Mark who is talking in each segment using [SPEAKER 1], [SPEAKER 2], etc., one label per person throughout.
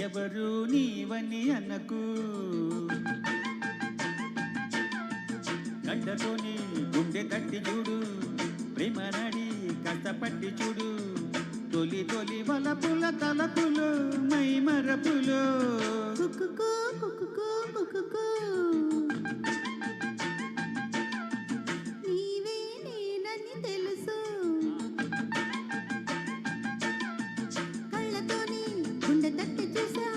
[SPEAKER 1] ఎవరు నీవని అన్నకు గంటతోని గుండె తట్టి చూడు, ప్రేమ నడి కష్టపట్టి చూడు, తొలి తొలి వలపుల తలపులు మై మరపులు.
[SPEAKER 2] నీవే నేనని తెలుసు, కళ్ళతోని గుండె తట్టి చూసా,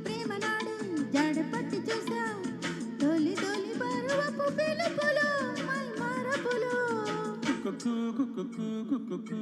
[SPEAKER 2] ప్రేమ నాడు జాడ పట్టి చూసా, తొలి తొలి పరువపు పిలుపులు మై మరపులు.
[SPEAKER 1] కుక్కు కుక్కు కుక్కు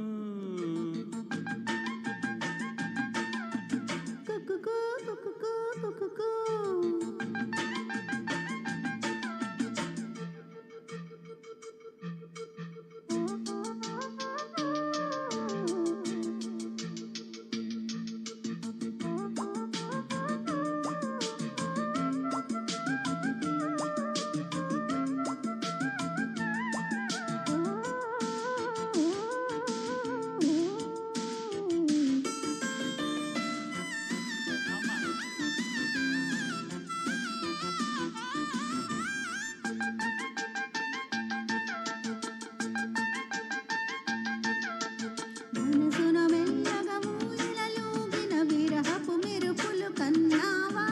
[SPEAKER 2] మనసున మెల్లగా ఊయలలోగిన విరహపు మెరుపులు కన్నావా,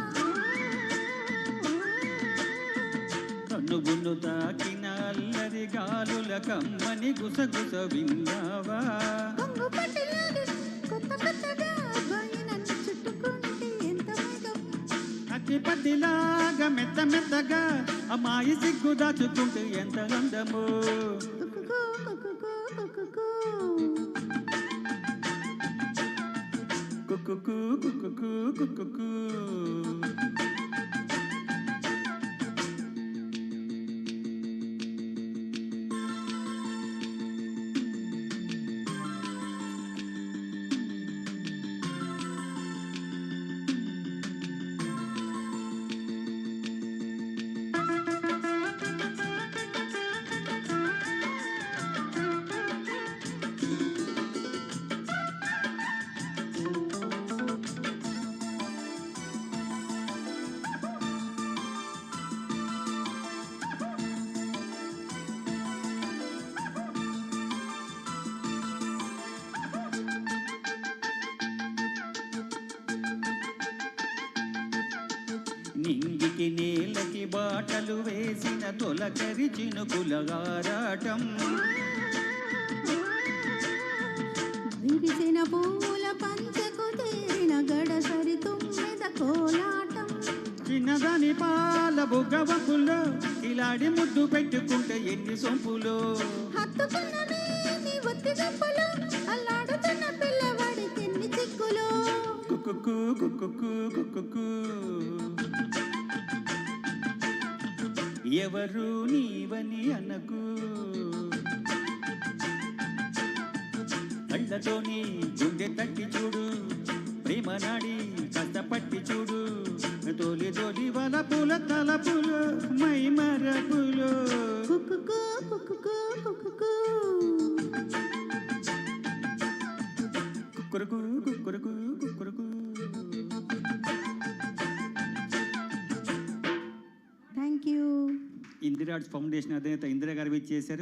[SPEAKER 1] కన్నుగున్ను తాకిన అల్లరి గాలుల కమ్మని గుసగుస విన్నావా,
[SPEAKER 2] కొంగు పట్టులాగి కొత్త కొత్తగా అబ్బాయి నన్ను చుట్టుకుంటే ఎంత వేగం,
[SPEAKER 1] అతి పట్టిలాగా మెత్త మెత్తగా అమ్మాయి సిగ్గు దాచుకుంటూ ఎంత అందము. కుక్కు కుక్కు కుక్కు నింగికి నేలకి బాటలు వేసిన తొలకరి చినుకుల ఆరాటం,
[SPEAKER 2] విరిసిన పూల పంచకు తేరిన గడసరి తుమ్మెద కోలాటం,
[SPEAKER 1] చిన్నదాని పాల బుగ్గవపులో ఇలాడి ముద్దు పెట్టుకుంటే ఎన్ని సొంపులో,
[SPEAKER 2] హత్తుకున్న నీ ఒత్తి గంపలు అల్లాడుతున్న పిల్లవాడి ఎన్ని చిక్కులు.
[SPEAKER 1] కుక్కు కుక్కు కుక్కు ఎవరు నీవని అనకు, కళ్ళతోని గుండె తట్టి చూడు, ప్రేమ నాడి కష్టపట్టి చూడు, తోలి తోలి వలపుల తలపులు మై మరపులు.
[SPEAKER 2] కుక్కుకు కుక్కుకు కుక్కుకు
[SPEAKER 1] కుక్కురుకు కుక్కురుకు కుక్కురుకు.
[SPEAKER 2] Thank you.
[SPEAKER 1] Indira arts foundation అధినేత ఇందిరా గారు చేశారు.